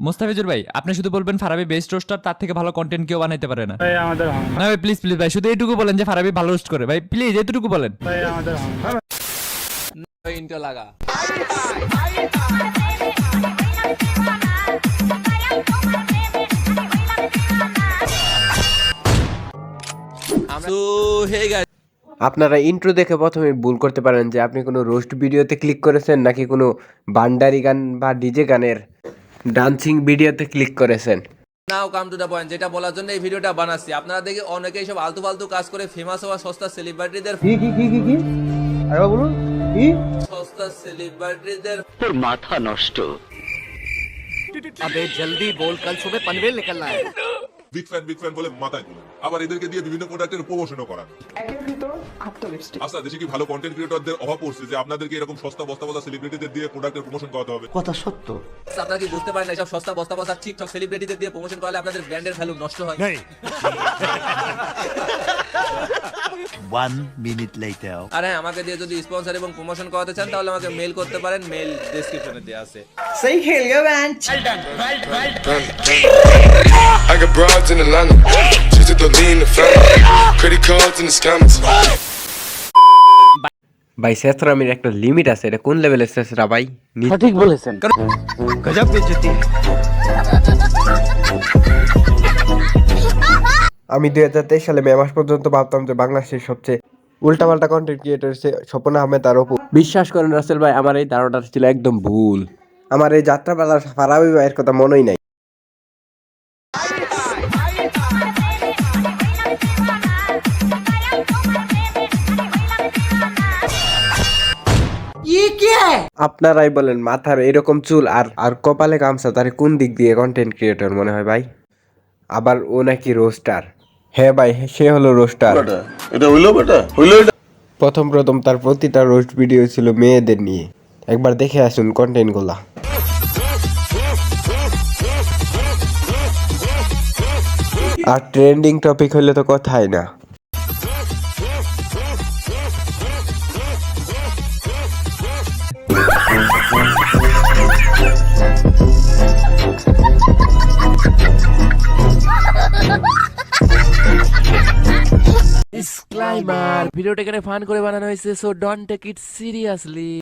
মোস্তাফিজুর ভাই আপনি শুধু বলবেন ফারাবি বেস্ট রোস্টার, তার থেকে ভালো কন্টেন্ট কেউ বানাইতে পারে না। ভাই আমাদের না ভাই প্লিজ প্লিজ ভাই, শুধু এইটুকু বলেন যে ফারাবি ভালো রোস্ট করে, ভাই প্লিজ এইটুকু বলেন। ভাই আমাদের ইন্টো লাগা। আপনারা ইন্ট্রো দেখে প্রথমে ভুল করতে পারেন যে আপনি কোনো রোস্ট ভিডিওতে ক্লিক করেছেন নাকি কোনো বান্ডারি গান বা ডিজে গানের ডান্সিং ভিডিওতে ক্লিক করেছেন। নাও কাম টু দ্য পয়েন্ট, যেটা বলার জন্য এই ভিডিওটা বানাচ্ছি। আপনারা দেখে অনেকেই সব আলতু ফালতু কাজ করে ফেমাস হওয়া সস্তা সেলিব্রিটিদের কি আরে বলুন কি সস্তা সেলিব্রিটিদের তোর মাথা নষ্ট। আবে জলদি বল, কাল সুবহ পনভেল নিকলনা है। বিগ ফ্যান বলে মাথায় তুলেন, আবার এদেরকে দিয়ে বিভিন্ন প্রোডাক্টের প্রমোশনও করান। আচ্ছা, দেশে কি ভালো কন্টেন্ট ক্রিয়েটরদের অভাব পড়ছে যে আপনাদেরকে এরকম সস্তা বস্তা সেলিব্রিটিদের দিয়ে প্রোডাক্টের প্রমোশন করাতে হবে? কথা সত্য। আপনারা কি বুঝতে পারেন না, সব সস্তা বস্তা টিকটক সেলিব্রিটিদের দিয়ে প্রমোশন করলে আপনাদের ব্র্যান্ডের ভ্যালু নষ্ট হয়? 1 minute later. আর হ্যাঁ, আমাকে দিয়ে যদি স্পন্সর এবং প্রমোশন করাতে চান তাহলে আমাকে মেল করতে পারেন, মেল ডেসক্রিপশনে দেওয়া আছে। सही खेल गया bench. I got broads in Atlanta, just to lean the family, credit cards and the scammers. ভাই শেষরামির একটা লিমিট আছে, এটা কোন লেভেলের শেষরা ভাই? সঠিক বলেছেন। গজব বেজতি। আমি 2023 সালে মে মাস পর্যন্ত ভাবতাম যে বাংলাদেশের সবচেয়ে উল্টাপাল্টা কন্টেন্ট ক্রিয়েটর হচ্ছে স্বপন আহমেদ আর অপু। বিশ্বাস করেন রাসেল ভাই, আমার এই ধারণাটা ছিল একদম ভুল। আমার এই যাত্রাপালার ফারাবি ভাইয়ের কথা মনেই নাই। আপনারাই বলেন, মাথার এরকম চুল আর কপালে গামছা, তার কোন দিক দিয়ে কন্টেন্ট ক্রিয়েটর মনে হয় ভাই? আবার ও নাকি রোস্টার। হ্যাঁ ভাই, সে হলো রোস্টার। প্রথম তার প্রতিটা রোস্ট ভিডিও ছিল মেয়েদের নিয়ে। একবার দেখে আসুন কন্টেন্ট গুলা। আর ট্রেন্ডিং টপিক হলে তো কথাই না। ডিসক্লেইমার, ভিডিওটা এখানে ফান করে বানানো হয়েছে, so don't take it seriously.